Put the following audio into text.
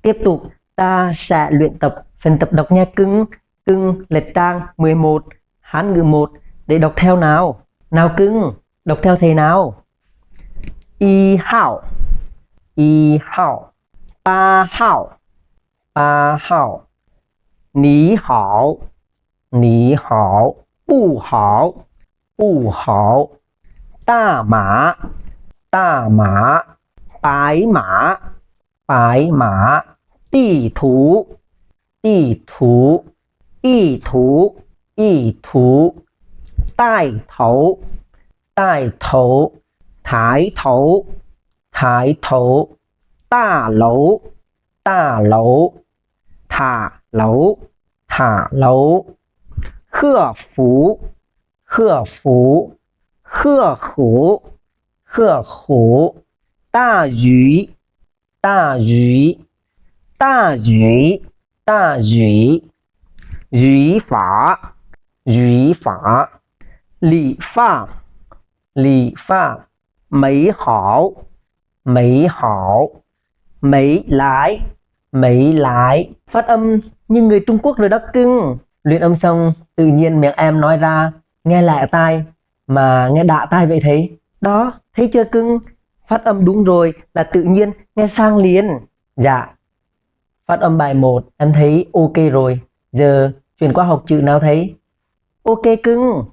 Tiếp tục ta sẽ luyện tập phần tập đọc nha cưng. Cưng lật trang 11 Hán ngữ 1 để đọc theo nào. Nào cưng, đọc theo thầy nào. Y hảo, y hảo. Ba hảo, ba hảo. Ní hảo, ní hảo. Bu hảo, bu hảo. Ta mã, ta mã. Bái mã, bái mã. Đi thú, đi thú. Y thú, y thú. Tai thấu, tai thấu. Thái thấu, thái thấu. Ta lấu, ta lấu. Thả lấu, thả lấu. Khưa phú, khưa phú. Khưa khủ, khưa khủ. Ta dữ, ta dữ. Ta dữ, ta dữ. Dữ phả, dữ phả. Lý phả, lý phả. Mấy hảo, mấy hảo. Mấy lái, mấy lái. Phát âm như người Trung Quốc rồi đó cưng. Luyện âm xong tự nhiên miệng em nói ra nghe lạ tai mà nghe đạ tai vậy thấy. Đó, thấy chưa cưng? Phát âm đúng rồi là tự nhiên nghe sang liền. Dạ, phát âm bài 1 em thấy ok rồi. Giờ chuyển qua học chữ nào thấy? Ok cưng.